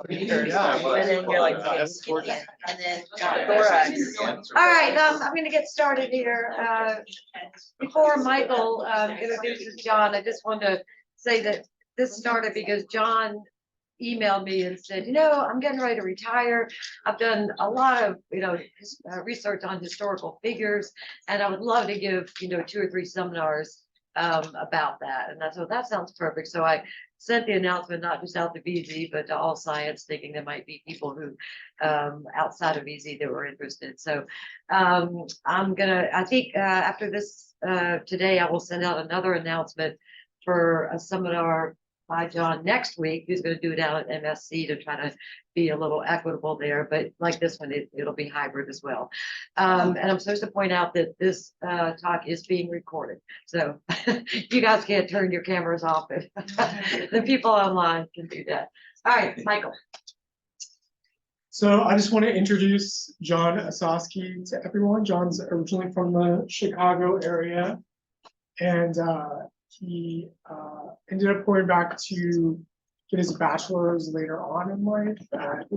And then you're like, okay, and then Laura. All right, I'm gonna get started here. Before Michael introduces John, I just wanted to say that this started because John emailed me and said, I'm getting ready to retire. I've done a lot of, research on historical figures, and I would love to give, 2 or 3 seminars about that. And that's, that sounds perfect. So I sent the announcement not just out to VZ, but to all science, thinking there might be people who outside of VZ that were interested. So I think after this today, I will send out another announcement for a seminar by John next week, who's going to do it out at MSC to try to be a little equitable there. But like this one, it'll be hybrid as well. And I'm supposed to point out that this talk is being recorded. So you guys can't turn your cameras off. The people online can do that. All right, Michael. So I just want to introduce John Ososky to everyone. John's originally from the Chicago area, and he ended up going back to get his bachelor's later on in life at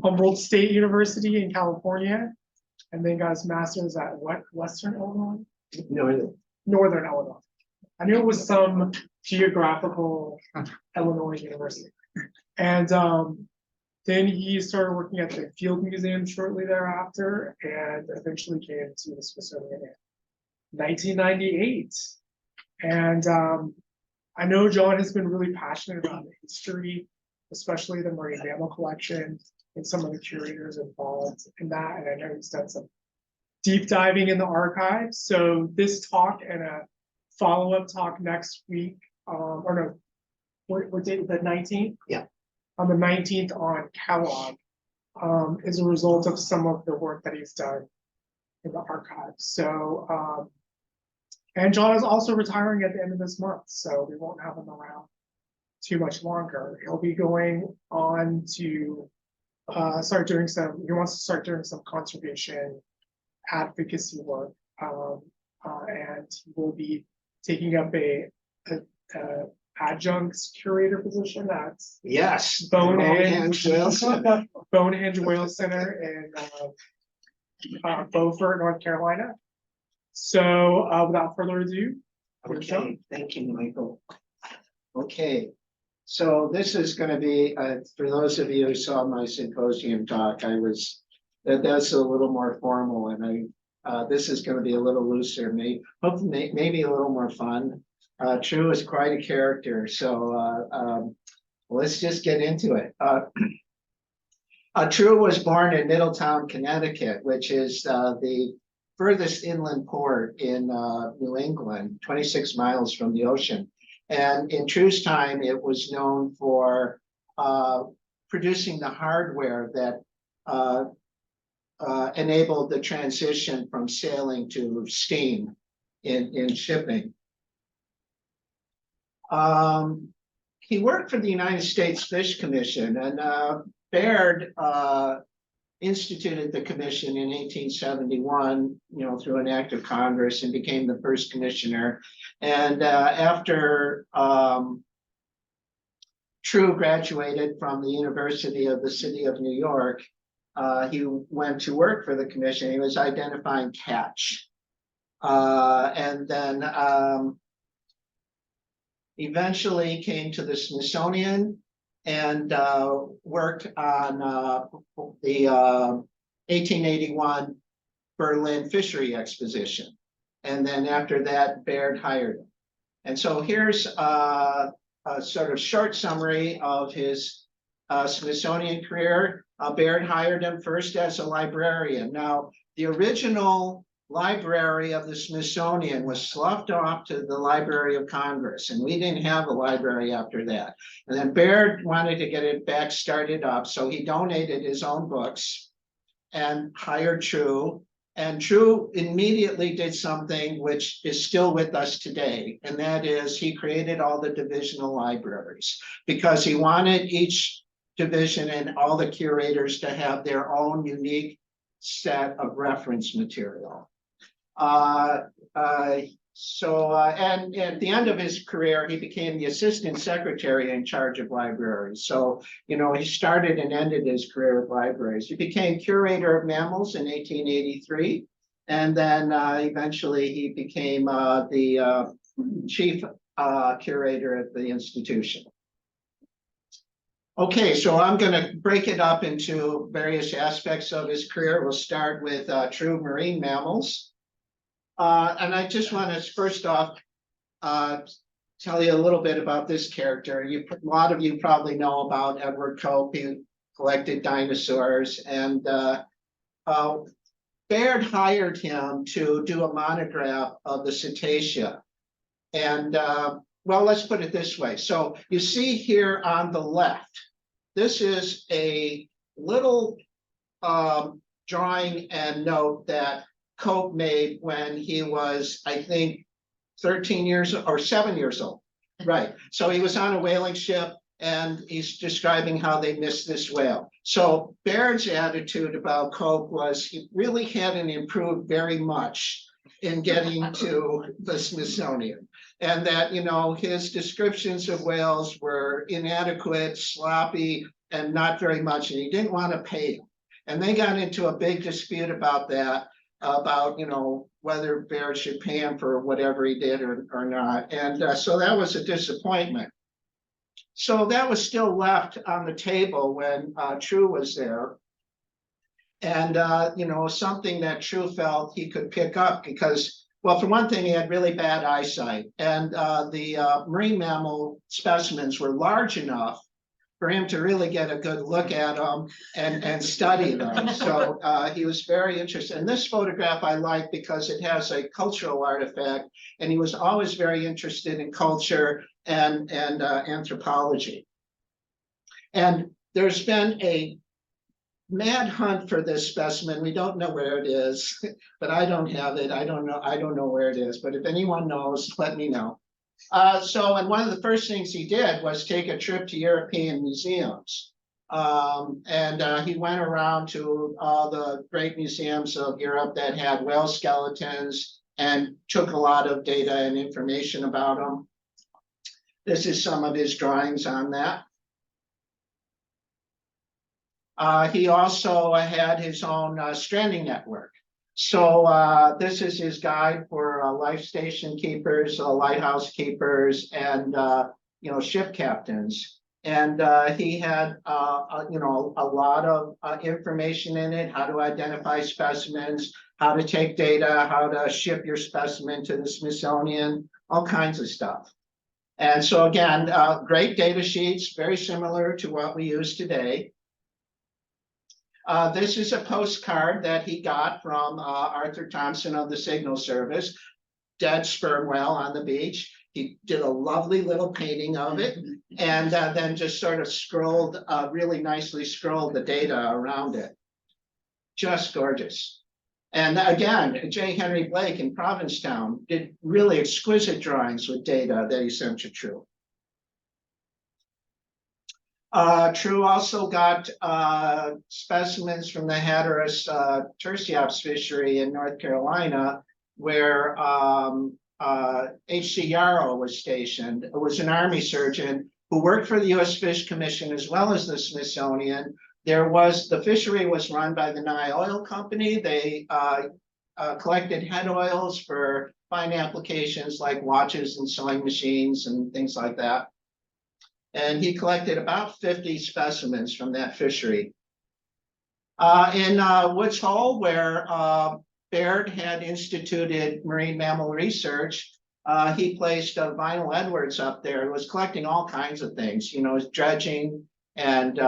Humboldt State University in California, and then got his master's at Western Illinois? Northern Illinois. I knew it was some geographical Illinois university. And then he started working at the Field Museum shortly thereafter, and eventually came to the Smithsonian in 1998. And I know John has been really passionate about the history, especially the marine mammal collection, and some of the curators involved in that. And I know he's done some deep diving in the archives. So this talk and a follow-up talk next week, what date? The 19th? Yeah. On the 19th on Kellogg, is a result of some of the work that he's done in the archives. So, and John is also retiring at the end of this month, so we won't have him around too much longer. He'll be going on to he wants to start doing some conservation advocacy work, and he will be taking up a adjunct curator position at Bonehenge Whale Center in Beaufort, North Carolina. So without further ado, okay, thank you, Michael. Okay, so this is going to be for those of you who saw my symposium talk, that's a little more formal, and this is going to be a little looser, maybe a little more fun. True is quite a character, so let's just get into it. True was born in Middletown, Connecticut, which is the furthest inland port in New England, 26 miles from the ocean. And in True's time, it was known for producing the hardware that enabled the transition from sailing to steam in shipping. He worked for the United States Fish Commission, and Baird instituted the commission in 1871, through an act of Congress, and became the first commissioner. And after True graduated from the University of the City of New York, he went to work for the commission. He was identifying catch, and then eventually came to the Smithsonian and worked on the 1881 Berlin Fishery Exposition. And then after that, Baird hired him. And so here's a sort of short summary of his Smithsonian career. Baird hired him first as a librarian. Now, the original library of the Smithsonian was sloughed off to the Library of Congress, and we didn't have a library after that. And then Baird wanted to get it back started up, so he donated his own books and hired True. And True immediately did something which is still with us today, and that is he created all the divisional libraries, because he wanted each division and all the curators to have their own unique set of reference material. So, and at the end of his career, he became the assistant secretary in charge of libraries. So, he started and ended his career with libraries. He became curator of mammals in 1883. And then eventually he became the chief curator at the institution. Okay, so I'm going to break it up into various aspects of his career. We'll start with true marine mammals. And I just want to first off tell you a little bit about this character. A lot of you probably know about Edward Cope. He collected dinosaurs, and Baird hired him to do a monograph of the cetacea. And well, let's put it this way. So you see here on the left, this is a little drawing and note that Cope made when he was, I think, 13 years or 7 years old. Right. So he was on a whaling ship and he's describing how they missed this whale. So Baird's attitude about Cope was he really hadn't improved very much in getting to the Smithsonian. And that, his descriptions of whales were inadequate, sloppy, and not very much. And he didn't want to pay him. And they got into a big dispute about that. About whether Baird should pay him for whatever he did or not, and so that was a disappointment. So that was still left on the table when True was there, and something that True felt he could pick up because, well, for one thing, he had really bad eyesight, and the marine mammal specimens were large enough for him to really get a good look at them and study them. So he was very interested. And this photograph I like because it has a cultural artifact, and he was always very interested in culture and anthropology. And there's been a mad hunt for this specimen. We don't know where it is, but I don't have it. I don't know where it is, but if anyone knows, let me know. And one of the first things he did was take a trip to European museums. He went around to all the great museums of Europe that had whale skeletons and took a lot of data and information about them. This is some of his drawings on that. He also had his own stranding network. So this is his guide for life station keepers, lighthouse keepers, and ship captains. And he had a lot of information in it: how to identify specimens, how to take data, how to ship your specimen to the Smithsonian, all kinds of stuff. And so again, great data sheets, very similar to what we use today. This is a postcard that he got from Arthur Thompson of the Signal Service, dead sperm whale on the beach. He did a lovely little painting of it, and then just sort of scrolled, really nicely scrolled the data around it. Just gorgeous. And again, J. Henry Blake in Provincetown did really exquisite drawings with data that he sent to True. True also got specimens from the Hatteras Terciops fishery in North Carolina, where H.C. Yarrow was stationed. It was an Army surgeon who worked for the U.S. Fish Commission as well as the Smithsonian. The fishery was run by the Nye Oil Company. They collected head oils for fine applications like watches and sewing machines and things like that. And he collected about 50 specimens from that fishery. In Woods Hole, where Baird had instituted marine mammal research, he placed Vinyl Edwards up there and was collecting all kinds of things, dredging and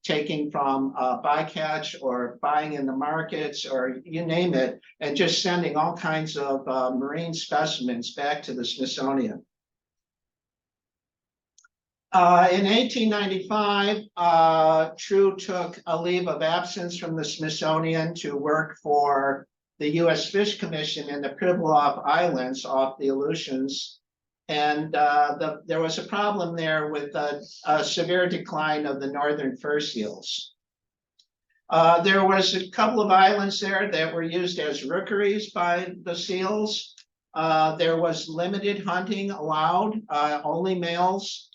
taking from bycatch or buying in the markets or you name it, and just sending all kinds of marine specimens back to the Smithsonian. In 1895, True took a leave of absence from the Smithsonian to work for the U.S. Fish Commission in the Pribilof Islands off the Aleutians. And there was a problem there with a severe decline of the northern fur seals. There was a couple of islands there that were used as rookeries by the seals. There was limited hunting allowed, only males.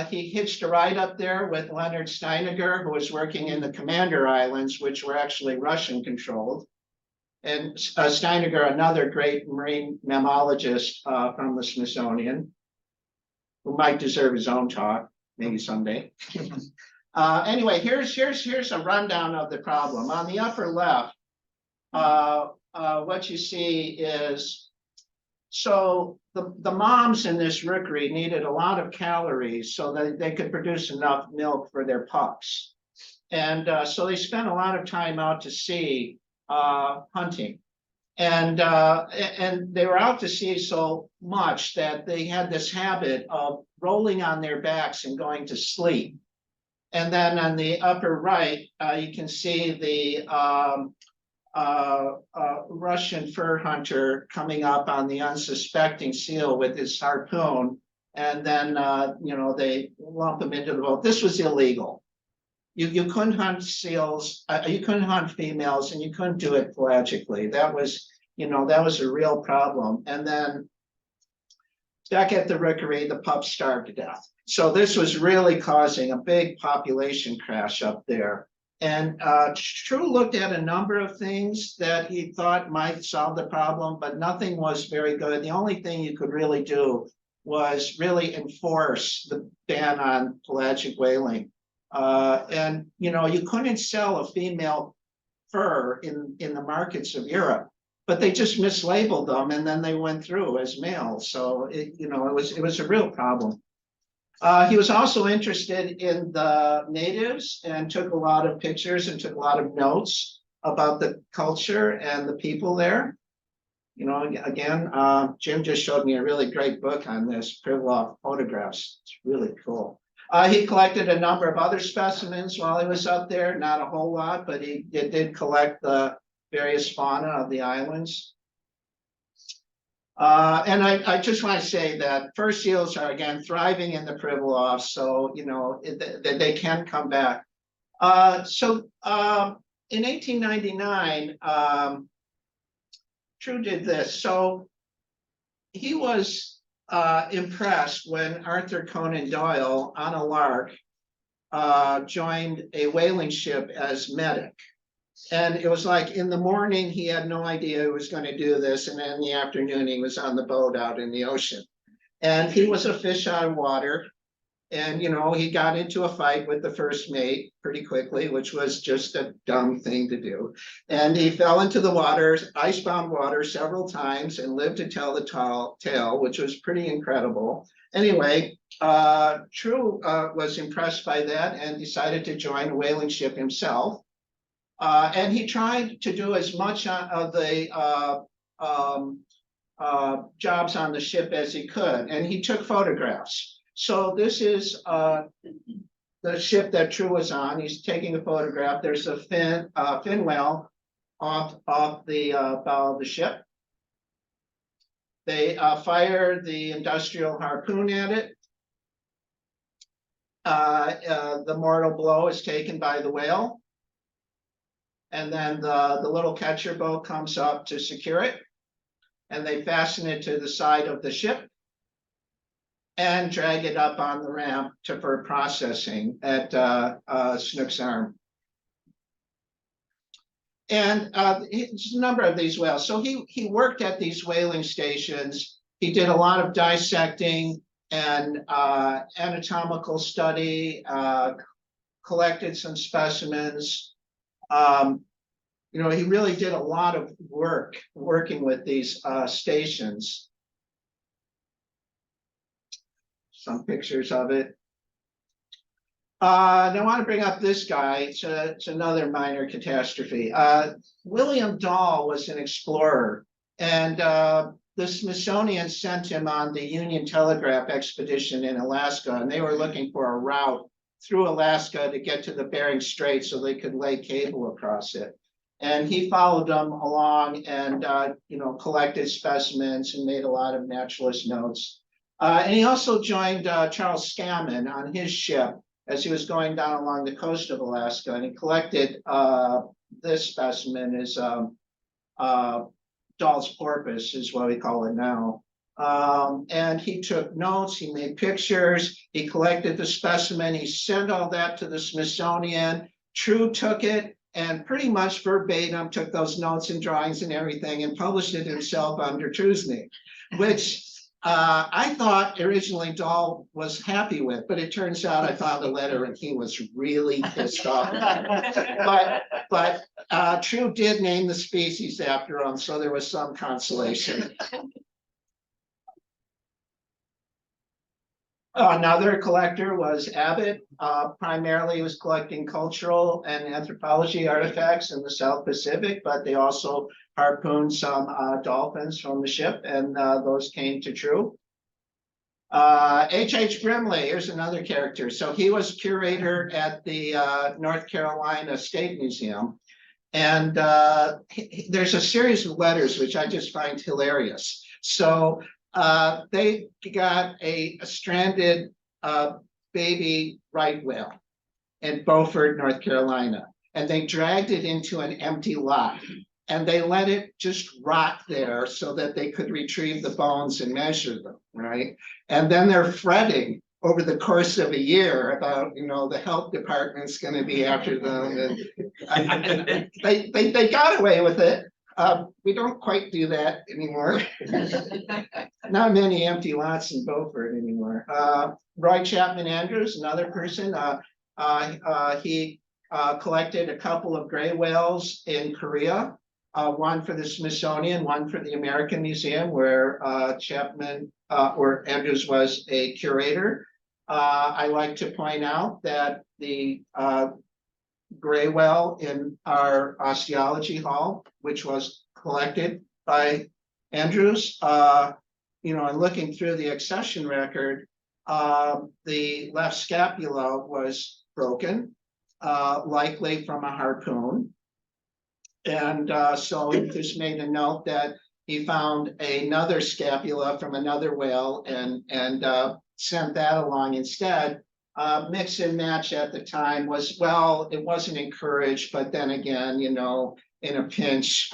He hitched a ride up there with Leonard Steiniger, who was working in the Commander Islands, which were actually Russian controlled. And Steiniger, another great marine mammologist from the Smithsonian, who might deserve his own talk, maybe someday. Anyway, here's a rundown of the problem. On the upper left, what you see is, so the moms in this rookery needed a lot of calories so that they could produce enough milk for their pups. And so they spent a lot of time out to sea hunting. And they were out to sea so much that they had this habit of rolling on their backs and going to sleep. And then on the upper right, you can see the Russian fur hunter coming up on the unsuspecting seal with his harpoon, and then they lump him into the boat. This was illegal. You couldn't hunt seals, you couldn't hunt females, and you couldn't do it pelagically. That was a real problem. And then back at the rookery, the pups starved to death. So this was really causing a big population crash up there. And True looked at a number of things that he thought might solve the problem, but nothing was very good. The only thing you could really do was really enforce the ban on pelagic whaling. And you couldn't sell a female fur in the markets of Europe, but they just mislabeled them and then they went through as males. So it was a real problem. He was also interested in the natives and took a lot of pictures and took a lot of notes about the culture and the people there. Again, Jim just showed me a really great book on this, Privilov photographs. It's really cool. He collected a number of other specimens while he was up there, not a whole lot, but he did collect the various fauna of the islands. And I just want to say that fur seals are, again, thriving in the Pribilof, so, they can come back. So in 1899, True did this. So he was impressed when Arthur Conan Doyle on a lark joined a whaling ship as medic. And it was like in the morning, he had no idea he was going to do this. And then in the afternoon, he was on the boat out in the ocean. And he was a fish out of water. And, he got into a fight with the first mate pretty quickly, which was just a dumb thing to do. And he fell into the water, icebound water several times and lived to tell the tale, which was pretty incredible. Anyway, True was impressed by that and decided to join a whaling ship himself. And he tried to do as much of the jobs on the ship as he could, and he took photographs. So this is the ship that True was on. He's taking a photograph. There's a fin whale off the bow of the ship. They fire the industrial harpoon at it. The mortal blow is taken by the whale. And then the little catcher boat comes up to secure it. And they fasten it to the side of the ship and drag it up on the ramp for processing at Snook's Arm. And there's a number of these whales. So he worked at these whaling stations. He did a lot of dissecting and anatomical study, collected some specimens. He really did a lot of work working with these stations. Some pictures of it. And I want to bring up this guy. It's another minor catastrophe. William Dahl was an explorer, and the Smithsonian sent him on the Union Telegraph expedition in Alaska, and they were looking for a route through Alaska to get to the Bering Strait so they could lay cable across it. And he followed them along and collected specimens and made a lot of naturalist notes. And he also joined Charles Scammon on his ship as he was going down along the coast of Alaska, and he collected this specimen is Dahl's porpoise is what we call it now. And he took notes, he made pictures, he collected the specimen, he sent all that to the Smithsonian. True took it and pretty much verbatim took those notes and drawings and everything and published it himself under True's name, which I thought originally Dahl was happy with, but it turns out I found a letter and he was really pissed off. But True did name the species after him, so there was some consolation. Another collector was Abbott. Primarily he was collecting cultural and anthropology artifacts in the South Pacific, but they also harpooned some dolphins from the ship, and those came to True. H.H. Brimley, here's another character. So he was curator at the North Carolina State Museum. And there's a series of letters which I just find hilarious. So they got a stranded baby right whale in Beaufort, North Carolina, and they dragged it into an empty lot. And they let it just rot there so that they could retrieve the bones and measure them, right? And then they're fretting over the course of a year about, the health department's going to be after them. And they got away with it. We don't quite do that anymore. Not many empty lots in Beaufort anymore. Roy Chapman Andrews, another person. He collected a couple of gray whales in Korea. One for the Smithsonian, one for the American Museum, where Chapman or Andrews was a curator. I like to point out that the gray whale in our osteology hall, which was collected by Andrews, and looking through the accession record, the left scapula was broken, likely from a harpoon. And so he just made a note that he found another scapula from another whale and sent that along instead. Mix and match at the time was, well, it wasn't encouraged, but then again, in a pinch.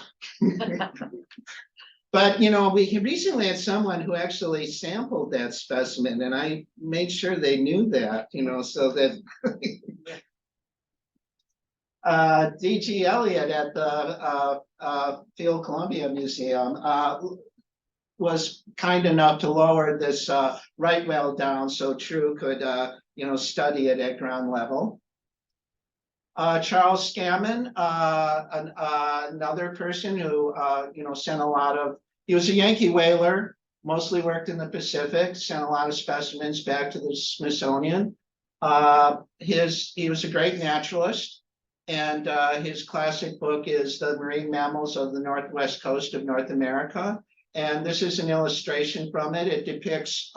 But, we recently had someone who actually sampled that specimen, and I made sure they knew that, so that D.G. Elliott at the Field Columbia Museum was kind enough to lower this right whale down so True could, study it at ground level. Charles Scammon, another person who, sent a lot of, he was a Yankee whaler, mostly worked in the Pacific, sent a lot of specimens back to the Smithsonian. He was a great naturalist. And his classic book is The Marine Mammals of the Northwest Coast of North America. And this is an illustration from it. It depicts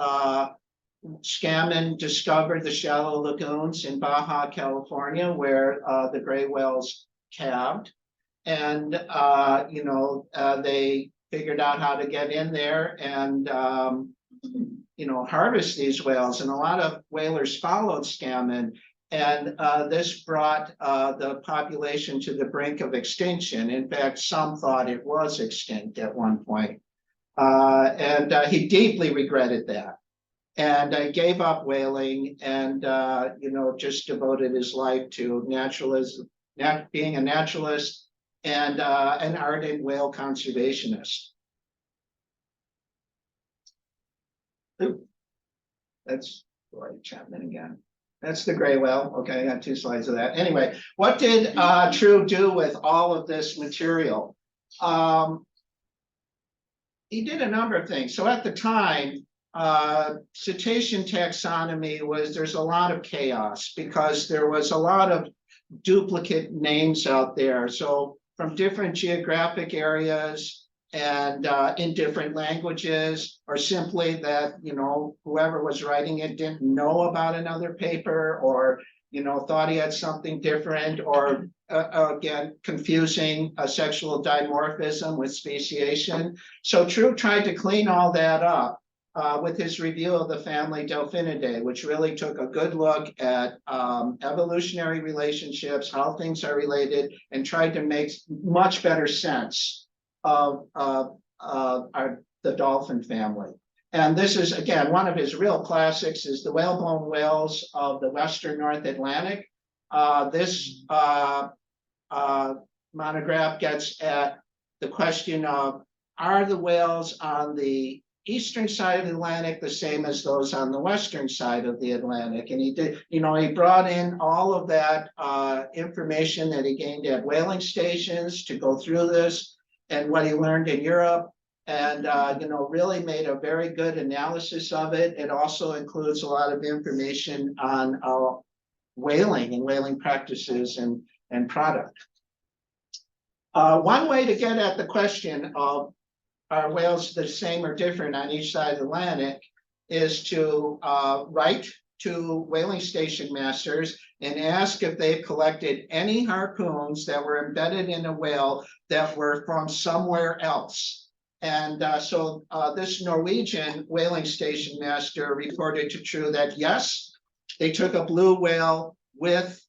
Scammon discovered the shallow lagoons in Baja, California, where the gray whales calved. And, they figured out how to get in there and, harvest these whales. And a lot of whalers followed Scammon. And this brought the population to the brink of extinction. In fact, some thought it was extinct at one point. And he deeply regretted that. And gave up whaling and, just devoted his life to naturalism, being a naturalist and an ardent whale conservationist. Ooh, that's Roy Chapman again. That's the gray whale. Okay, I got 2 slides of that. Anyway, what did True do with all of this material? He did a number of things. So at the time, cetacean taxonomy there's a lot of chaos because there was a lot of duplicate names out there. So from different geographic areas and in different languages, or simply that, whoever was writing it didn't know about another paper or, thought he had something different, or again, confusing a sexual dimorphism with speciation. So True tried to clean all that up with his review of the family Delphinidae, which really took a good look at evolutionary relationships, how things are related, and tried to make much better sense of the dolphin family. And this is, again, one of his real classics is the whalebone whales of the Western North Atlantic. This monograph gets at the question of, are the whales on the eastern side of the Atlantic the same as those on the western side of the Atlantic? And he did, he brought in all of that information that he gained at whaling stations to go through this and what he learned in Europe, and really made a very good analysis of it. It also includes a lot of information on whaling and whaling practices and product. One way to get at the question of are whales the same or different on each side of the Atlantic is to write to whaling station masters and ask if they've collected any harpoons that were embedded in a whale that were from somewhere else. And so this Norwegian whaling station master reported to True that yes, they took a blue whale with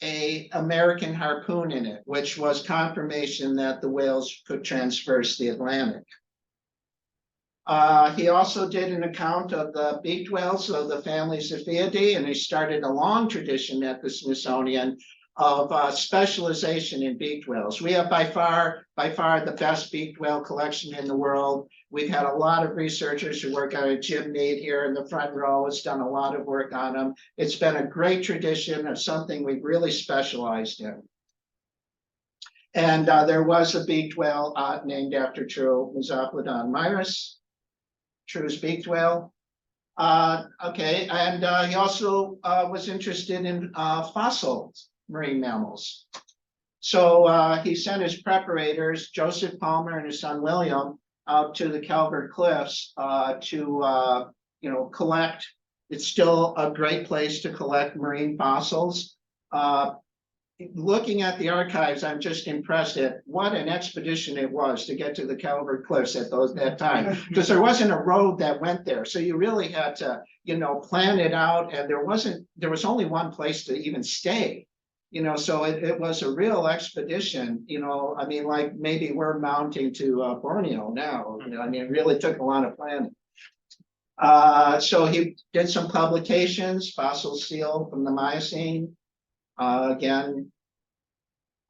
an American harpoon in it, which was confirmation that the whales could traverse the Atlantic. He also did an account of the beaked whales of the family Zephiidae, and he started a long tradition at the Smithsonian of specialization in beaked whales. We have by far the best beaked whale collection in the world. We've had a lot of researchers who work on it. Jim Mead here in the front row has done a lot of work on them. It's been a great tradition of something we've really specialized in. And there was a beaked whale named after True, Mesoplodon myrus, True's beaked whale. Okay, and he also was interested in fossil marine mammals. So he sent his preparators, Joseph Palmer and his son William, out to the Calvert Cliffs to collect. It's still a great place to collect marine fossils. Looking at the archives, I'm just impressed at what an expedition it was to get to the Calvert Cliffs at that time, because there wasn't a road that went there. So you really had to, plan it out, and there was only one place to even stay. So it was a real expedition, I mean, like maybe we're mounting to Borneo now, it really took a lot of planning. So he did some publications, fossil seal from the Miocene. Again,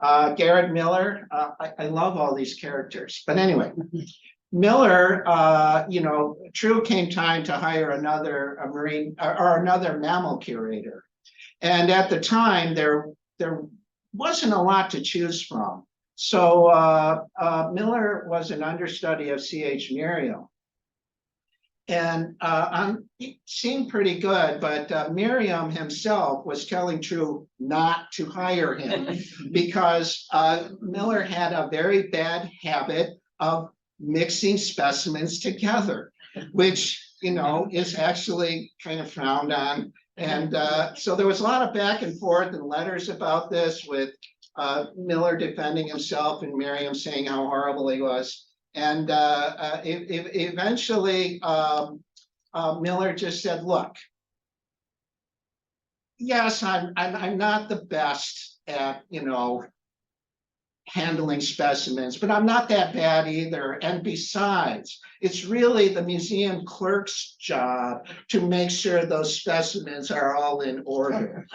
Garrett Miller, I love all these characters, but anyway, Miller, True came time to hire another another mammal curator. And at the time, there wasn't a lot to choose from. So Miller was an understudy of C.H. Merriam. And he seemed pretty good, but Merriam himself was telling True not to hire him because Miller had a very bad habit of mixing specimens together, which, is actually kind of frowned on. And so there was a lot of back and forth and letters about this with Miller defending himself and Merriam saying how horrible he was. And eventually, Miller just said, look, yes, I'm not the best at, handling specimens, but I'm not that bad either. And besides, it's really the museum clerk's job to make sure those specimens are all in order,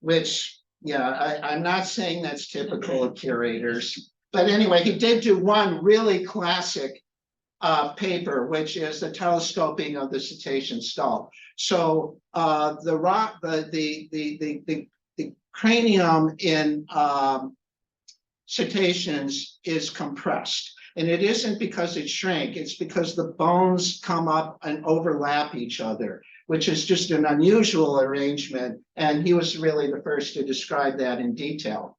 which, yeah, I'm not saying that's typical of curators. But anyway, he did do one really classic paper, which is the telescoping of the cetacean skull. So the cranium in cetaceans is compressed. And it isn't because it shrank, it's because the bones come up and overlap each other, which is just an unusual arrangement. And he was really the first to describe that in detail.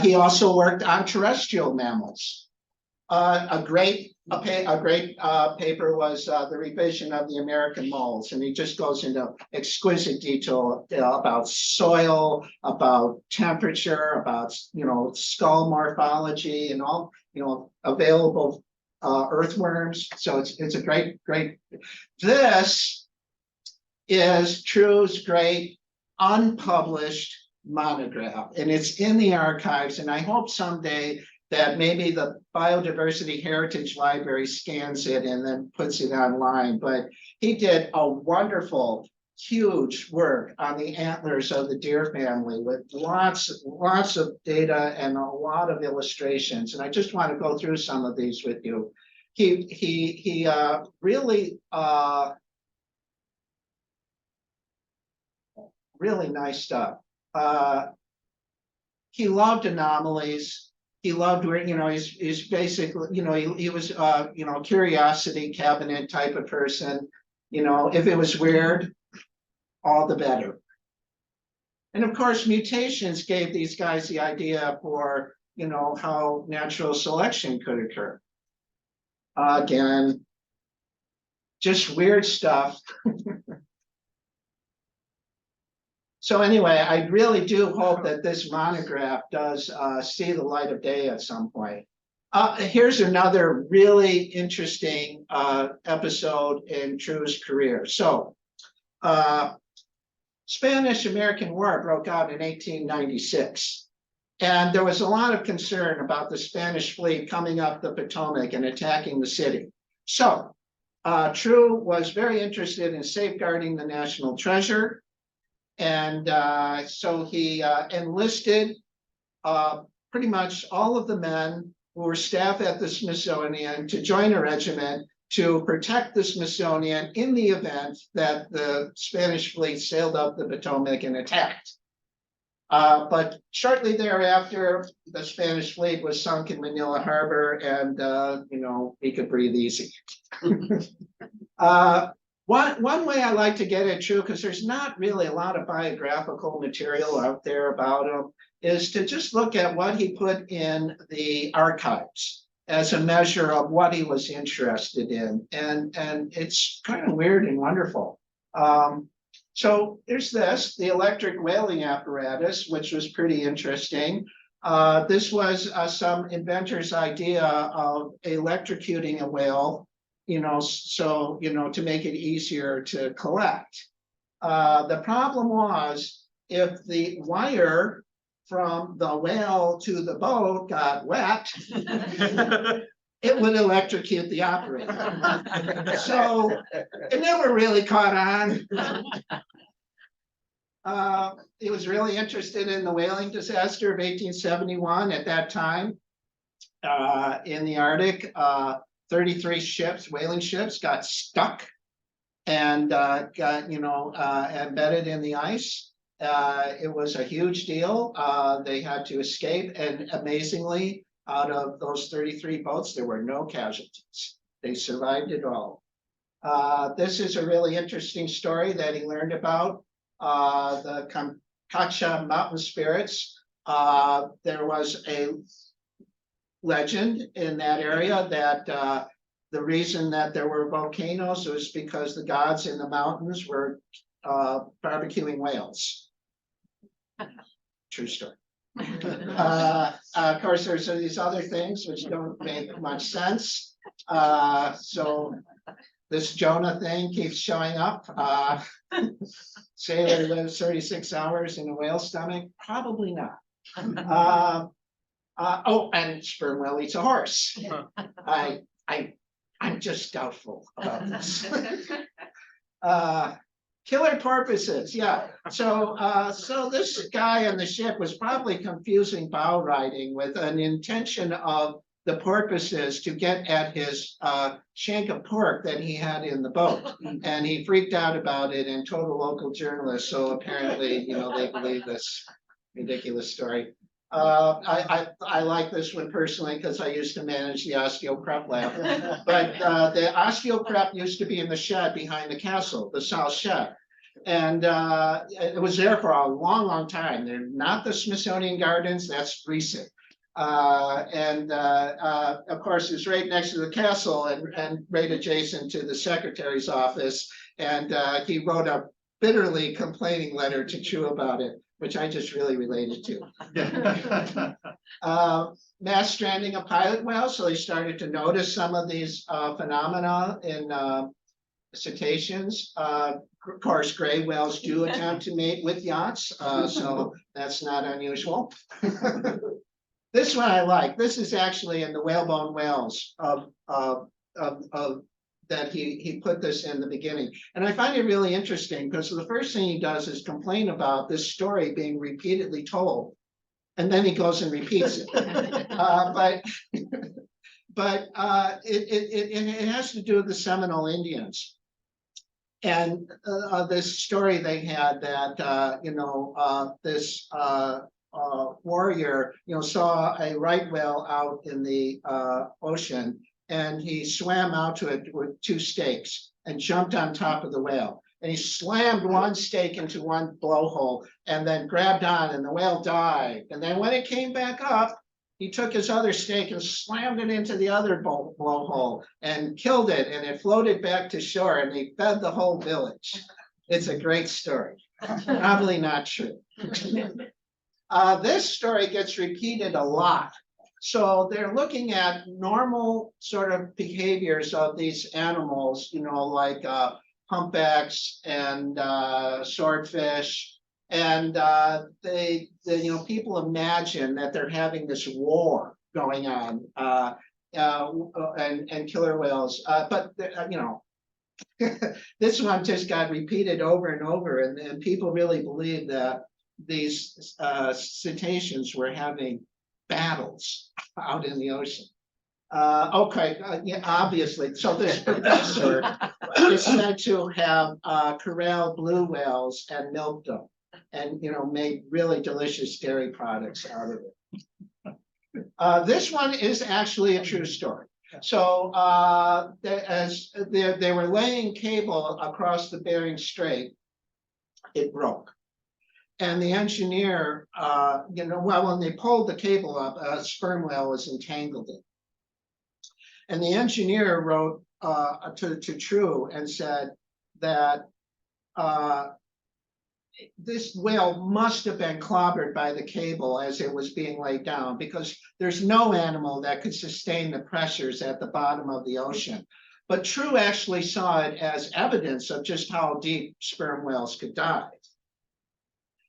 He also worked on terrestrial mammals. A great paper was the revision of the American moles, and he just goes into exquisite detail about soil, about temperature, about skull morphology, and all available earthworms. So it's a great. This is True's great unpublished monograph, and it's in the archives, and I hope someday that maybe the Biodiversity Heritage Library scans it and then puts it online. But he did a wonderful, huge work on the antlers of the deer family with lots of data and a lot of illustrations. And I just want to go through some of these with you. He really really nice stuff. He loved anomalies. He loved, he's basically, he was, curiosity cabinet type of person. If it was weird, all the better. And of course, mutations gave these guys the idea for, how natural selection could occur. Again, just weird stuff. So anyway, I really do hope that this monograph does see the light of day at some point. Here's another really interesting episode in True's career. So, Spanish-American War broke out in 1896. And there was a lot of concern about the Spanish fleet coming up the Potomac and attacking the city. So, True was very interested in safeguarding the national treasure. And so he enlisted pretty much all of the men who were staff at the Smithsonian to join a regiment to protect the Smithsonian in the event that the Spanish fleet sailed up the Potomac and attacked. But shortly thereafter, the Spanish fleet was sunk in Manila Harbor, and he could breathe easy. One way I like to get at True, because there's not really a lot of biographical material out there about him, is to just look at what he put in the archives as a measure of what he was interested in. And it's kind of weird and wonderful. So there's this, the electric whaling apparatus, which was pretty interesting. This was some inventor's idea of electrocuting a whale, to make it easier to collect. The problem was if the wire from the whale to the boat got wet, it would electrocute the operator. So it never really caught on. He was really interested in the whaling disaster of 1871 at that time in the Arctic. 33 ships, whaling ships, got stuck and got, embedded in the ice. It was a huge deal. They had to escape, and amazingly, out of those 33 boats, there were no casualties. They survived it all. This is a really interesting story that he learned about, the Kamchatka mountain spirits. There was a legend in that area that the reason that there were volcanoes was because the gods in the mountains were barbecuing whales. True story. Of course, there's these other things which don't make much sense. So this Jonah thing keeps showing up. Sailor lives 36 hours in a whale stomach? Probably not. And sperm whale eats a horse. I'm just doubtful about this. Killer porpoises, yeah. So this guy on the ship was probably confusing bow riding with an intention of the porpoises to get at his shank of pork that he had in the boat, and he freaked out about it and told a local journalist. So apparently, they believe this ridiculous story. I like this one personally because I used to manage the osteo-prep lab. But the osteo-prep used to be in the shed behind the castle, the south shed. And it was there for a long, long time. They're not the Smithsonian Gardens, that's recent. Of course, it's right next to the castle and right adjacent to the secretary's office. And he wrote a bitterly complaining letter to True about it, which I just really related to. Mass stranding of pilot whales. So he started to notice some of these phenomena in cetaceans. Of course, gray whales do attempt to mate with yachts, so that's not unusual. This one I like. This is actually in the whalebone whales of that he put this in the beginning. And I find it really interesting because the first thing he does is complain about this story being repeatedly told. And then he goes and repeats it. But it has to do with the Seminole Indians. And this story they had that, this warrior, saw a right whale out in the ocean, and he swam out to it with 2 stakes and jumped on top of the whale. And he slammed one stake into one blowhole and then grabbed on, and the whale died. And then when it came back up, he took his other stake and slammed it into the other blowhole and killed it, and it floated back to shore, and he fed the whole village. It's a great story. Probably not true. This story gets repeated a lot. So they're looking at normal sort of behaviors of these animals, like humpbacks and swordfish. And people imagine that they're having this war going on, and killer whales. But this one just got repeated over and over, and people really believe that these cetaceans were having battles out in the ocean. Yeah, obviously. So this professor is said to have corralled blue whales and milked them, and made really delicious dairy products out of it. This one is actually a true story. So as they were laying cable across the Bering Strait, it broke. And the engineer, when they pulled the cable up, a sperm whale was entangled in it. And the engineer wrote to True and said that this whale must have been clobbered by the cable as it was being laid down, because there's no animal that could sustain the pressures at the bottom of the ocean. But True actually saw it as evidence of just how deep sperm whales could dive.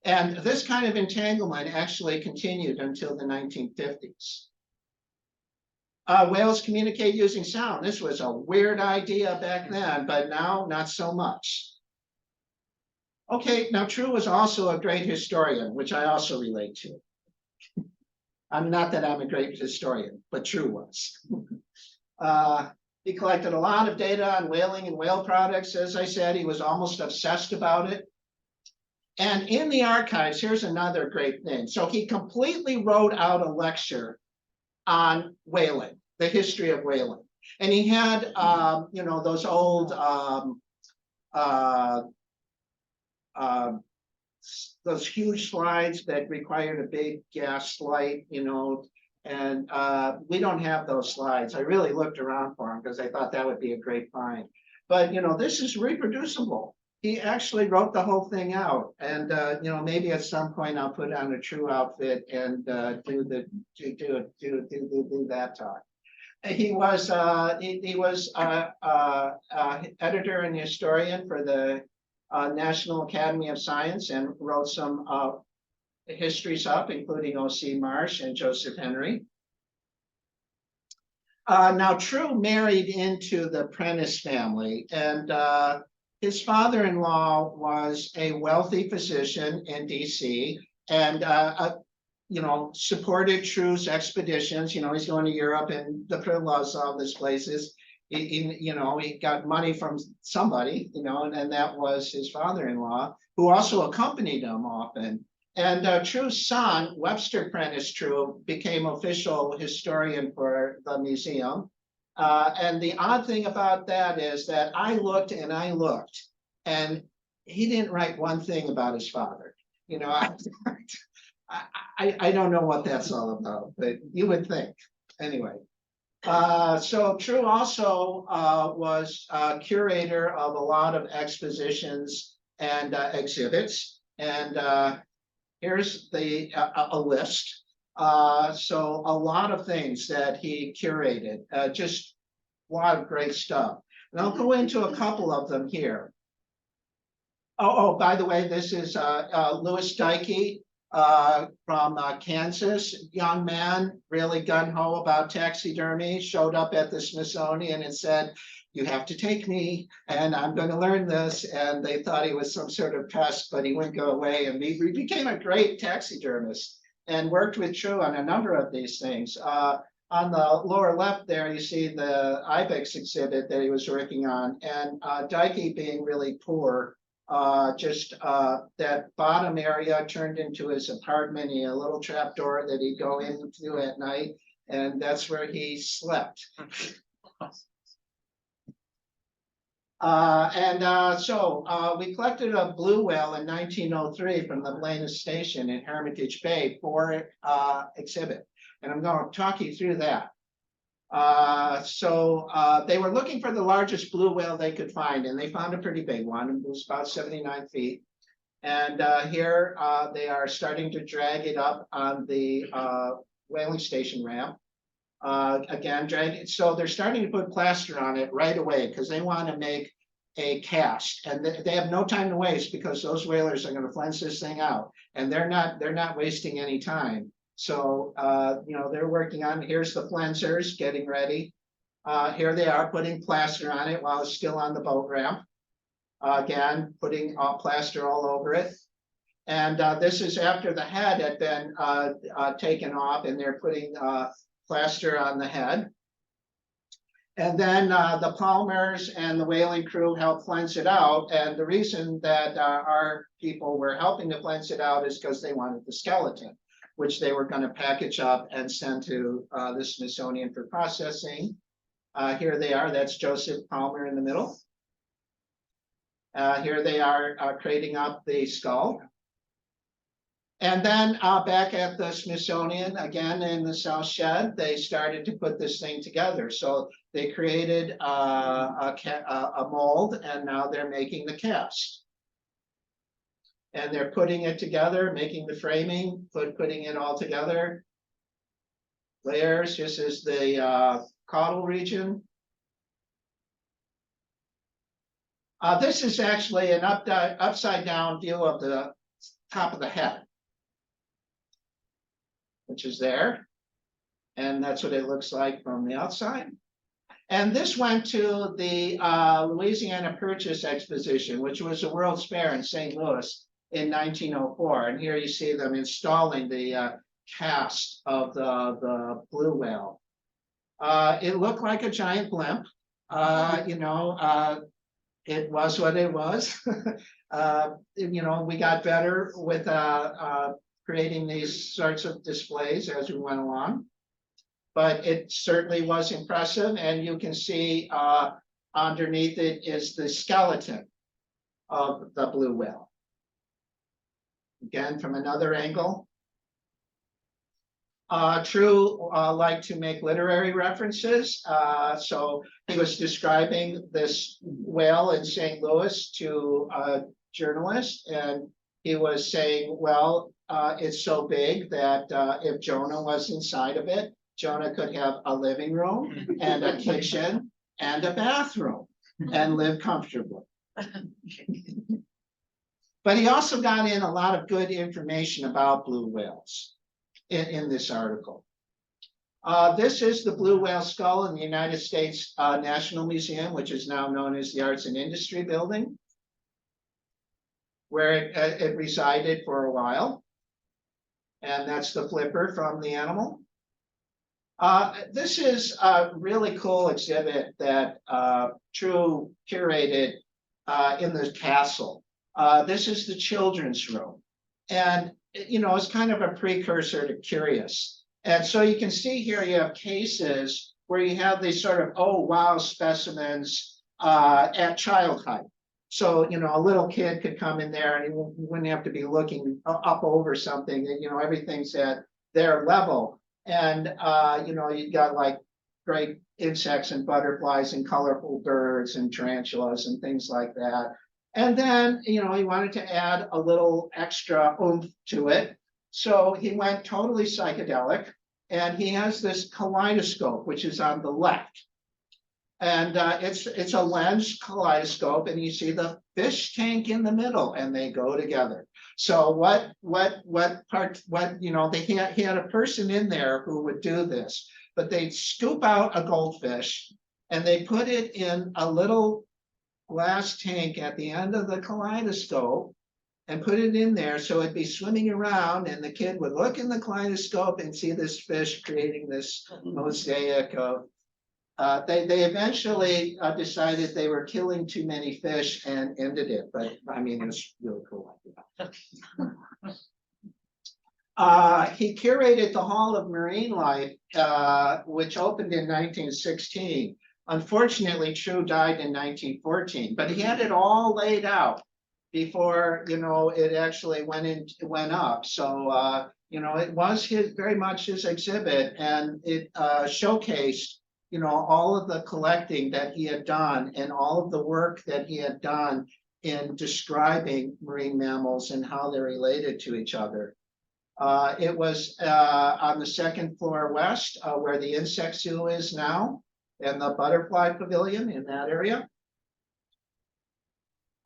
And this kind of entanglement actually continued until the 1950s. Whales communicate using sound. This was a weird idea back then, but now not so much. Okay, now True was also a great historian, which I also relate to. I'm not that I'm a great historian, but True was. He collected a lot of data on whaling and whale products. As I said, he was almost obsessed about it. And in the archives, here's another great thing. So he completely wrote out a lecture on whaling, the history of whaling. And he had, those old, those huge slides that required a big gas light, and we don't have those slides. I really looked around for them because I thought that would be a great find. But, this is reproducible. He actually wrote the whole thing out, and maybe at some point I'll put on a True outfit and do that talk. He was editor and historian for the National Academy of Science, and wrote some histories up, including O.C. Marsh and Joseph Henry. Now True married into the Prentice family, and his father-in-law was a wealthy physician in DC, and supported True's expeditions. He's going to Europe and the Pribilots, all these places. He got money from somebody, and that was his father-in-law, who also accompanied him often. And True's son, Webster Prentice True, became official historian for the museum. And the odd thing about that is that I looked, and he didn't write one thing about his father. I don't know what that's all about, but you would think. Anyway, so True also was curator of a lot of expositions and exhibits. And here's a list. So a lot of things that he curated, just a lot of great stuff. And I'll go into a couple of them here. Oh, by the way, this is Louis Dikey. from Kansas, young man, really gung-ho about taxidermy, showed up at the Smithsonian and said, you have to take me and I'm going to learn this. And they thought he was some sort of pest, but he wouldn't go away. And he became a great taxidermist and worked with True on a number of these things. On the lower left there, you see the Ibex exhibit that he was working on, and Dikey being really poor, that bottom area turned into his apartment. He had a little trap door that he'd go into at night, and that's where he slept. So we collected a blue whale in 1903 from the Blaine Station in Hermitage Bay for exhibit. And I'm going to talk you through that. They were looking for the largest blue whale they could find, and they found a pretty big one. It was about 79 feet. And here they are starting to drag it up on the whaling station ramp. Again, drag it. So they're starting to put plaster on it right away because they want to make a cast, and they have no time to waste because those whalers are going to flense this thing out, and they're not wasting any time. So, they're working on, here's the flensers getting ready. Here they are putting plaster on it while it's still on the boat ramp. Again, putting plaster all over it. And this is after the head had been taken off, and they're putting plaster on the head. And then the Palmers and the whaling crew helped flense it out. And the reason that our people were helping to flense it out is because they wanted the skeleton, which they were going to package up and send to the Smithsonian for processing. Here they are, that's Joseph Palmer in the middle. Here they are crating up the skull. And then back at the Smithsonian, again in the South Shed, they started to put this thing together. So they created a mold, and now they're making the cast. And they're putting it together, making the framing, putting it all together. Layers, this is the caudal region. This is actually an upside down view of the top of the head, which is there. And that's what it looks like from the outside. And this went to the Louisiana Purchase Exposition, which was a World's Fair in St. Louis in 1904. And here you see them installing the cast of the blue whale. It looked like a giant blimp. It was what it was. We got better with creating these sorts of displays as we went along. But it certainly was impressive, and you can see underneath it is the skeleton of the blue whale. Again, from another angle. True liked to make literary references. So he was describing this whale in St. Louis to a journalist, and he was saying, well, it's so big that if Jonah was inside of it, Jonah could have a living room and a kitchen and a bathroom and live comfortably. But he also got in a lot of good information about blue whales in this article. This is the blue whale skull in the United States National Museum, which is now known as the Arts and Industry Building, where it resided for a while. And that's the flipper from the animal. This is a really cool exhibit that True curated in the castle. This is the children's room. And, it's kind of a precursor to Curious. And so you can see here you have cases where you have these sort of, oh, wow, specimens at child height. So, a little kid could come in there and he wouldn't have to be looking up over something. Everything's at their level. And, you've got like great insects and butterflies and colorful birds and tarantulas and things like that. And then, he wanted to add a little extra oomph to it. So he went totally psychedelic, and he has this kaleidoscope, which is on the left. And it's a lens kaleidoscope, and you see the fish tank in the middle, and they go together. So he had a person in there who would do this, but they'd scoop out a goldfish and they put it in a little glass tank at the end of the kaleidoscope and put it in there so it'd be swimming around, and the kid would look in the kaleidoscope and see this fish creating this mosaic of. They eventually decided they were killing too many fish and ended it, but I mean, it's really cool. He curated the Hall of Marine Life, which opened in 1916. Unfortunately, True died in 1914, but he had it all laid out before, it actually went up. So, it was very much his exhibit, and it showcased, all of the collecting that he had done and all of the work that he had done in describing marine mammals and how they're related to each other. It was on the second floor west, where the insect zoo is now, and the butterfly pavilion in that area.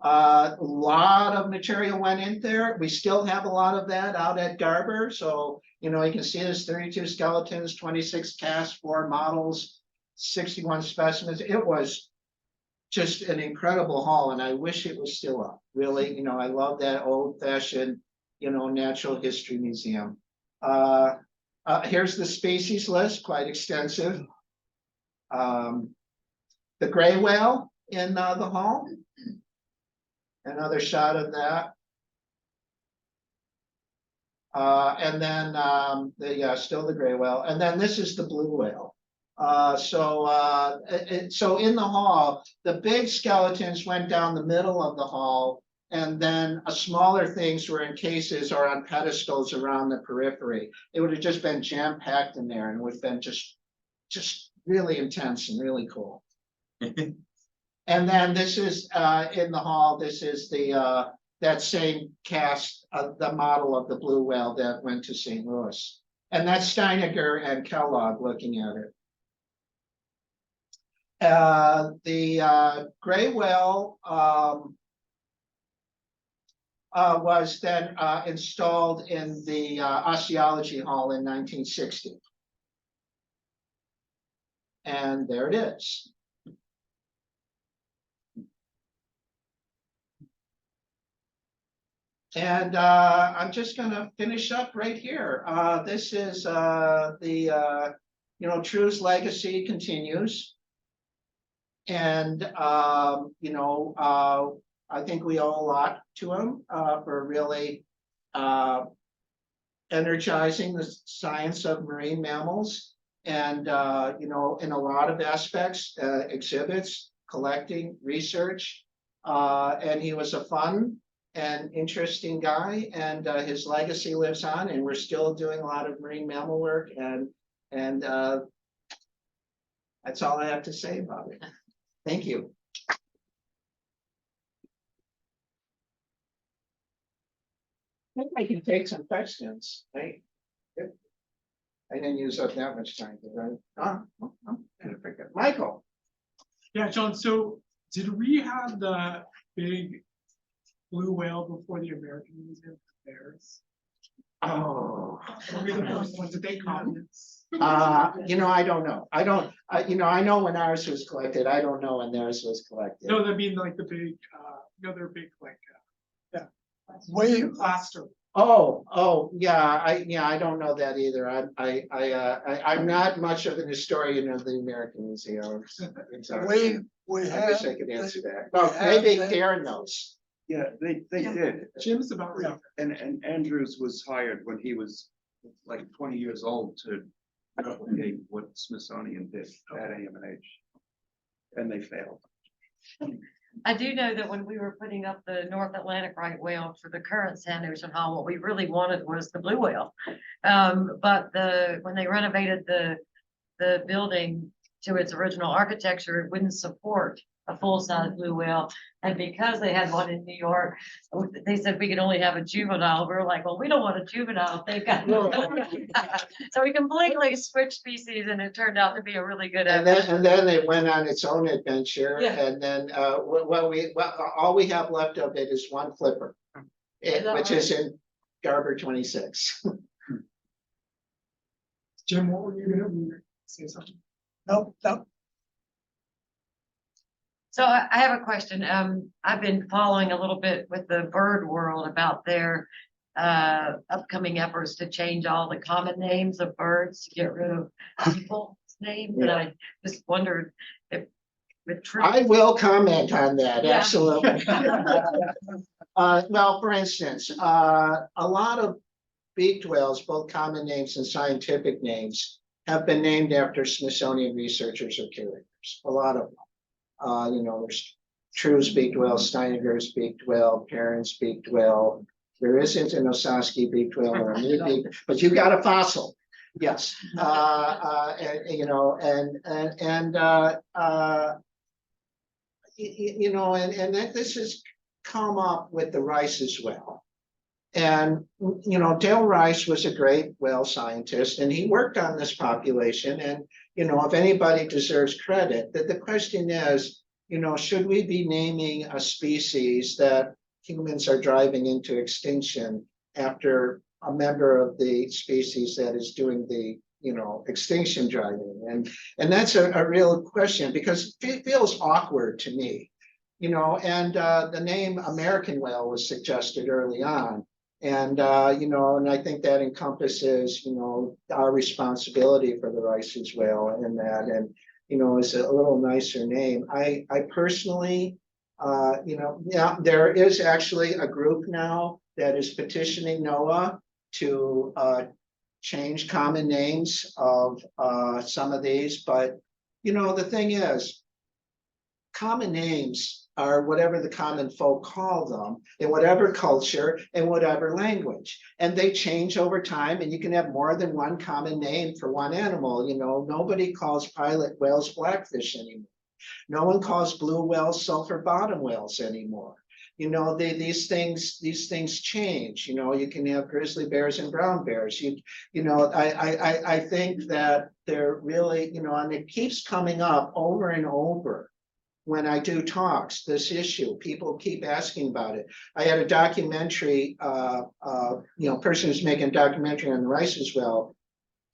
A lot of material went in there. We still have a lot of that out at Garber. So, you can see there's 32 skeletons, 26 casts, 4 models, 61 specimens. It was just an incredible haul, and I wish it was still up. Really, I love that old-fashioned, natural history museum. Here's the species list, quite extensive. The gray whale in the hall. Another shot of that. And then still the gray whale. And then this is the blue whale. So in the hall, the big skeletons went down the middle of the hall, and then smaller things were in cases or on pedestals around the periphery. It would have just been jam-packed in there, and it would have been just really intense and really cool. And then this is in the hall. This is that same cast of the model of the blue whale that went to St. Louis. And that's Steiniger and Kellogg looking at it. The gray whale was then installed in the Osteology Hall in 1960. And there it is. And I'm just going to finish up right here. This is True's legacy continues. And, I think we owe a lot to him for really energizing the science of marine mammals. And, in a lot of aspects, exhibits, collecting, research. And he was a fun and interesting guy, and his legacy lives on, and we're still doing a lot of marine mammal work, and that's all I have to say about it. Thank you. I think I can take some questions. Hey, I didn't use up that much time, did I? Michael. Yeah, John, so did we have the big blue whale before the American Museum of Bears? Oh. Were we the first ones? Did they comments? I don't know. I know when ours was collected. I don't know when theirs was collected. No, I mean like the big, they're big, like, way plaster. Yeah. I don't know that either. I'm not much of an historian of the American Museum. We I wish I could answer that. Well, maybe Darren knows. Yeah, they did. Jim's about right. And Andrews was hired when he was like 20 years old to replicate what Smithsonian did at AMH, and they failed. I do know that when we were putting up the North Atlantic right whale for the current Sand Ocean Hall, what we really wanted was the blue whale. But when they renovated the building to its original architecture, it wouldn't support a full-size blue whale. And because they had one in New York, they said we could only have a juvenile. We were like, well, we don't want a juvenile. They've got. So we completely switched species and it turned out to be a really good. And then it went on its own adventure, Yeah. and then, all we have left of it is one flipper. Which is in Garber 26. Jim, what were you gonna say something? Nope. So I have a question. I've been following a little bit with the bird world about their upcoming efforts to change all the common names of birds to get rid of people's names. And I just wondered if with true. I will comment on that, Yeah. absolutely. Well, for instance, a lot of beaked whales, both common names and scientific names, have been named after Smithsonian researchers or curators. A lot of them. There's True's beaked whale, Steineger's beaked whale, Perrin's beaked whale. There isn't an Ososky beaked whale or a new beaked, but you got a fossil. Yes. This has come up with the rice as well. And, Dale Rice was a great whale scientist, and he worked on this population. And, if anybody deserves credit, that the question is, should we be naming a species that humans are driving into extinction after a member of the species that is doing the, extinction driving? And that's a real question, because it feels awkward to me, and the name American whale was suggested early on. And, and I think that encompasses, our responsibility for the Rice's whale and that, and, is a little nicer name. I personally, there is actually a group now that is petitioning NOAA to change common names of some of these. But, the thing is, common names are whatever the common folk call them in whatever culture and whatever language. And they change over time, and you can have more than one common name for one animal. Nobody calls pilot whales blackfish anymore. No one calls blue whales sulfur bottom whales anymore. These things change. You can have grizzly bears and brown bears. I think that they're really, and it keeps coming up over and over. When I do talks, this issue, people keep asking about it. I had a documentary, person who's making a documentary on the Rice's whale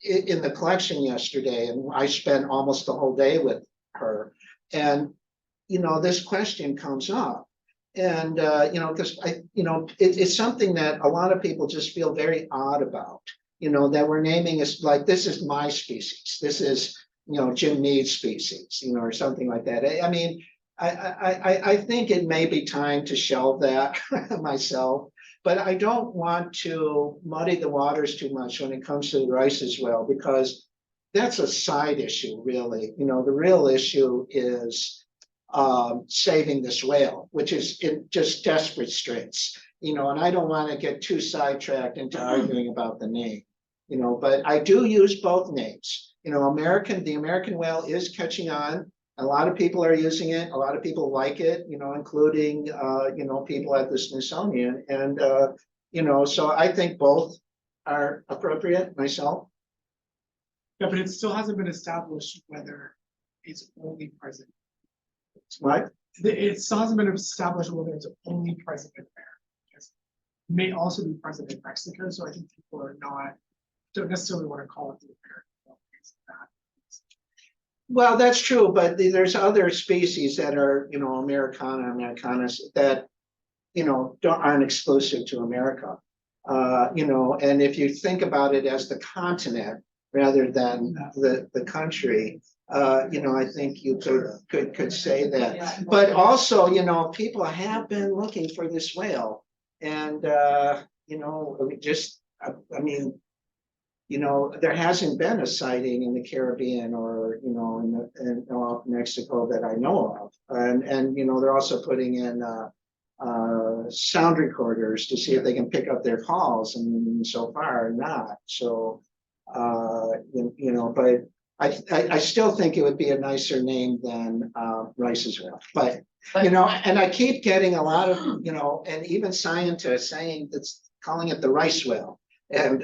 in the collection yesterday, and I spent almost the whole day with her. And, this question comes up. And, because it's something that a lot of people just feel very odd about, that we're naming us like, this is my species. This is, Jim Mead's species, or something like that. I mean, I think it may be time to shelve that myself, but I don't want to muddy the waters too much when it comes to the Rice's whale, because that's a side issue, really. The real issue is saving this whale, which is in just desperate straits, and I don't want to get too sidetracked into arguing about the name, but I do use both names. The American whale is catching on. A lot of people are using it. A lot of people like it, including, people at the Smithsonian. And, so I think both are appropriate myself. Yeah, but it still hasn't been established whether it's only present. What? It still hasn't been established whether it's only present in America. It may also be present in Mexico. So I think people don't necessarily want to call it the American. Well, that's true, but there's other species that are, Americanus that, aren't exclusive to America. And if you think about it as the continent rather than the country, I think you could say that. But also, people have been looking for this whale, and there hasn't been a sighting in the Caribbean or, in off Mexico that I know of. And they're also putting in sound recorders to see if they can pick up their calls, and so far not. So, but I still think it would be a nicer name than Rice's Whale, but But- you know, and I keep getting a lot of, you know, and even scientists saying it's calling it the rice whale. And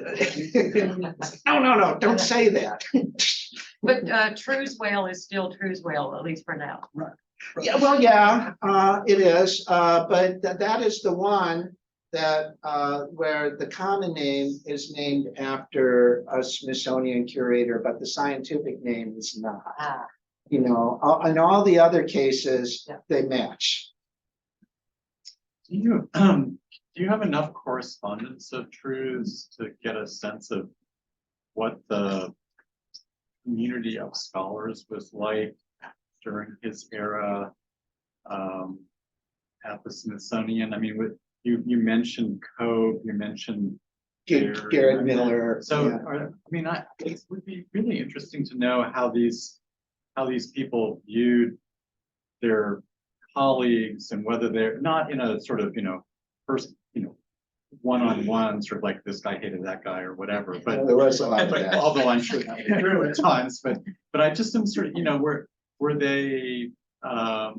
no, don't say that. But True's whale is still True's whale, at least for now. Yeah, well, yeah, it is, but that is the one that where the common name is named after a Smithsonian curator, but the scientific name is not. Ah, You know, in all the other cases, Yeah. they match. Do you have enough correspondence of True's to get a sense of what the community of scholars was like during his era at the Smithsonian? I mean, with you mentioned Cove, you mentioned Garrett Miller. So, yeah. it would be really interesting to know how these people viewed their colleagues and whether they're not in a sort of, first, one-on-one, sort of like this guy hated that guy or whatever, but There was a lot of that. although I'm sure that's true at times, but I just am sort of, were they, I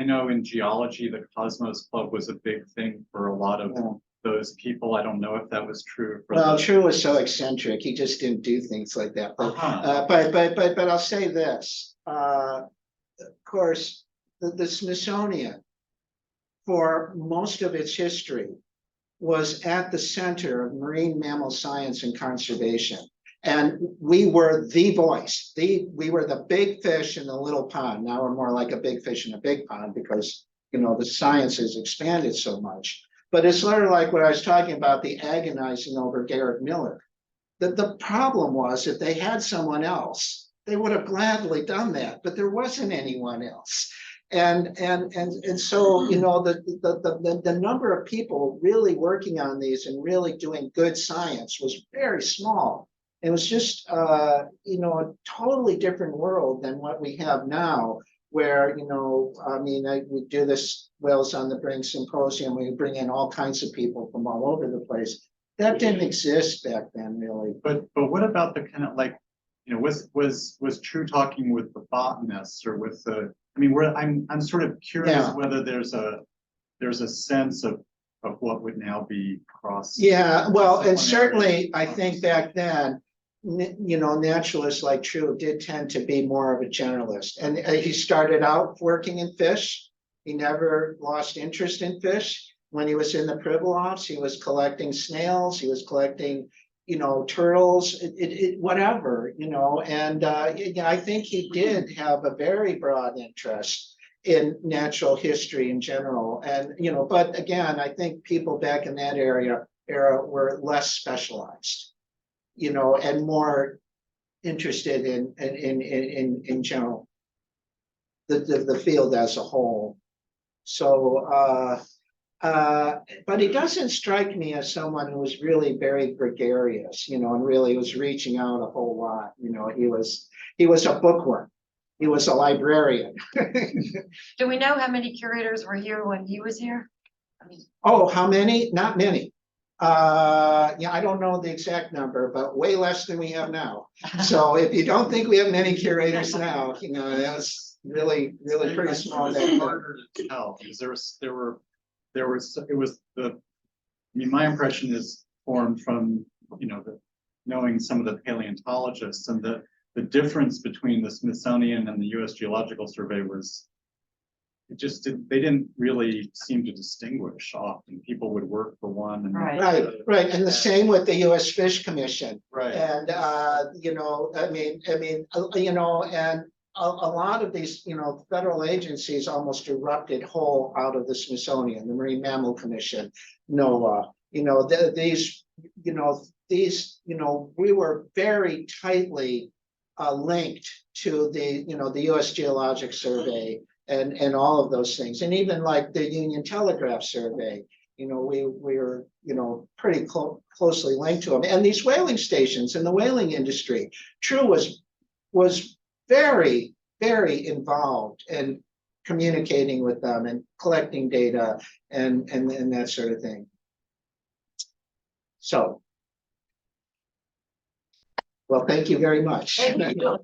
know in geology, the Cosmos Club was a big thing for a lot of Yeah. those people. I don't know if that was true for Well, the. True was so eccentric, he just didn't do things like that. Uh-huh. But I'll say this, of course, the Smithsonian, for most of its history, was at the center of marine mammal science and conservation. And we were the voice, we were the big fish in the little pond. Now we're more like a big fish in a big pond because, the science has expanded so much. But it's sort of like what I was talking about, the agonizing over Garrett Miller. The problem was if they had someone else, they would have gladly done that, but there wasn't anyone else. And so, the number of people really working on these and really doing good science was very small. It was just, a totally different world than what we have now, where, we do this Whales on the Brink Symposium, we bring in all kinds of people from all over the place. That didn't exist back then, really. But what about the kind of like, was True talking with the botanists or with the, I'm sort of curious Yeah. whether there's a sense of what would now be cross. Yeah, well, and disciplinary. certainly, I think back then, naturalists like True did tend to be more of a generalist. And he started out working in fish. He never lost interest in fish. When he was in the Pribilofs, he was collecting snails, he was collecting, turtles, whatever, and I think he did have a very broad interest in natural history in general. And, but again, I think people back in that era were less specialized, and more interested in general, the field as a whole. So, but he doesn't strike me as someone who was really very gregarious, and really was reaching out a whole lot. He was a bookworm. He was a librarian. do we know how many curators were here when he was here? Oh, how many? Not many. I don't know the exact number, but way less than we have now. So if you don't think we have many curators now, that was really pretty small. It's harder to tell because my impression is formed from, knowing some of the paleontologists, and the difference between the Smithsonian and the US Geological Survey was, they didn't really seem to distinguish often. People would work for one and. Right. And the same with the US Fish Commission. Right. And, and a lot of these, federal agencies almost erupted whole out of the Smithsonian, the Marine Mammal Commission, NOAA, we were very tightly linked to the US Geologic Survey and all of those things. And even like the Union Telegraph Survey, we were, pretty closely linked to them. And these whaling stations and the whaling industry, True was very, very involved in communicating with them and collecting data and that sort of thing. So, well, thank you very much. Thank you.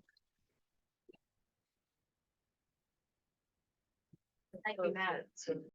Thank you, Matt.